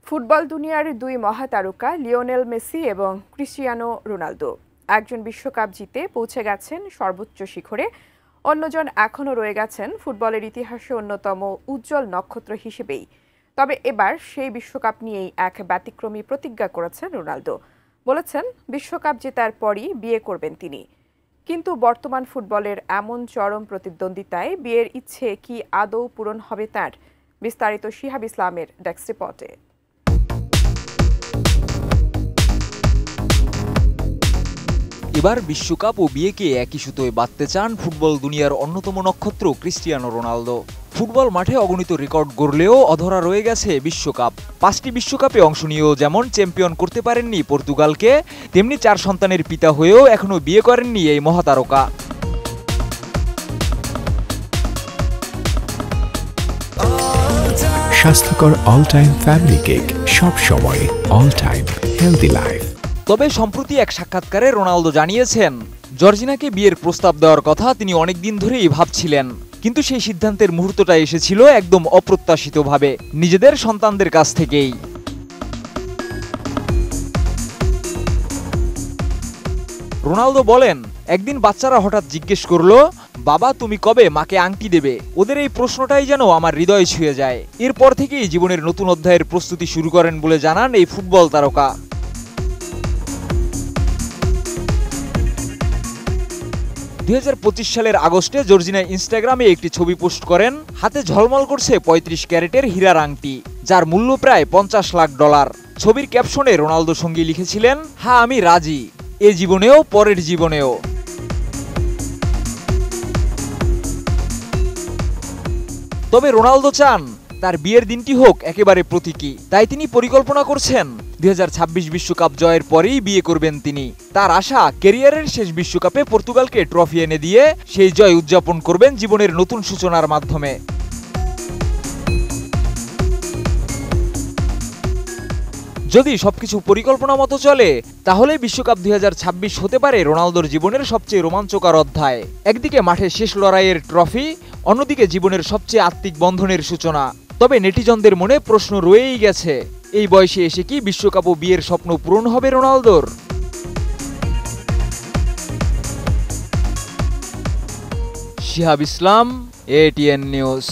Football দুনিয়ার দুই মহাতারকা Lionel Messi এবং ক্রিস্টিয়ানো রোনালদো একজন বিশ্বকাপ জিতে পৌঁছে গেছেন সর্বোচ্চ শিখরে, অন্যজন এখনও রয়ে গেছেন ফুটবলের ইতিহাসে অন্যতম উজ্জ্বল নক্ষত্র হিসেবেই। তবে এবার সেই বিশ্বকাপ নিয়েই এক ব্যতিক্রমী প্রতিজ্ঞা করেছেন রোনালদো। বলেছেন বিশ্বকাপ জেতার পরই বিয়ে করবেন তিনি। কিন্তু বর্তমান ফুটবলের এমন চরম প্রতিদ্বন্দ্বিতায় বিয়ের ইচ্ছে কি আদৌ পূরণ হবে তার? বিস্তারিত শিহাব ইসলামের ডেস্ক রিপোর্টে। এবার বিশ্বকাপ ও বিয়েকে একই সুতোয় বাঁধতে চান ফুটবল দুনিয়ার অন্যতম নক্ষত্র ক্রিস্টিয়ানো রোনালদো। ফুটবল মাঠে অগণিত রেকর্ড গড়লেও অধরা রয়ে গেছে বিশ্বকাপ। 5টি বিশ্বকাপে অংশ নিয়েও যেমন চ্যাম্পিয়ন করতে পারেননি পর্তুগালকে, তেমনি 4 সন্তানের পিতা হয়েও এখনও বিয়ে করেননি এই মহাতারকা। স্বাস্থ্যকর অল টাইম ফ্যামিলি কেক, সব সময় অল টাইম হেলদি লাইফ। তবে সম্প্রতি এক সাক্ষাৎকারে রোনালদো জানিয়েছেন, জর্জিনাকে বিয়ের প্রস্তাব দেওয়ার কথা তিনি অনেক দিন ধরেই ভাবছিলেন, কিন্তু সেই সিদ্ধান্তের মুহূর্তটা এসেছিল একদম অপ্রত্যাশিতভাবে, নিজেদের সন্তানদের কাছ থেকেই। রোনালদো বলেন, একদিন বাচ্চারা হঠাৎ জিজ্ঞেস করলো, বাবা তুমি কবে মাকে আংটি দেবে? ওদের এই প্রশ্নটাই যেন আমার হৃদয় ছুঁয়ে যায়। এরপর থেকেই জীবনের নতুন অধ্যায়ের প্রস্তুতি শুরু করেন বলে জানান এই ফুটবল তারকা। 2025 সালের আগস্টে জর্জিনা ইনস্টাগ্রামে একটি ছবি পোস্ট করেন। হাতে ঝলমল করছে 35 ক্যারেটের হীরার আংটি, যার মূল্য প্রায় $50 লাখ। ছবির ক্যাপশনে রোনালদো সঙ্গে লিখেছিলেন, হ্যাঁ আমি রাজি, এ জীবনেও পরের জীবনেও। তবে রোনালদো চান তার বিয়ের দিনটি হোক একেবারে প্রতীকী। তাই তিনি পরিকল্পনা করছেন 2026 বিশ্বকাপ জয়ের পরেই বিয়ে করবেন তিনি। তার আশা, ক্যারিয়ারের শেষ বিশ্বকাপে পর্তুগালকে ট্রফি এনে দিয়ে সেই জয় উদযাপন করবেন জীবনের নতুন সূচনার মাধ্যমে। যদি সবকিছু পরিকল্পনা মতো চলে, তাহলে বিশ্বকাপ 2026 হতে পারে রোনালদোর জীবনের সবচেয়ে রোমাঞ্চকর অধ্যায়। একদিকে মাঠে শেষ লড়াইয়ের ট্রফি, অন্যদিকে জীবনের সবচেয়ে আত্মিক বন্ধনের সূচনা। তবে নেটিজনদের মনে প্রশ্ন রয়েই গেছে, এই বয়সে এসে কি বিশ্বকাপ ও বিয়ের স্বপ্ন পূরণ হবে রোনালদোর? শিহাব ইসলাম, ATN নিউজ।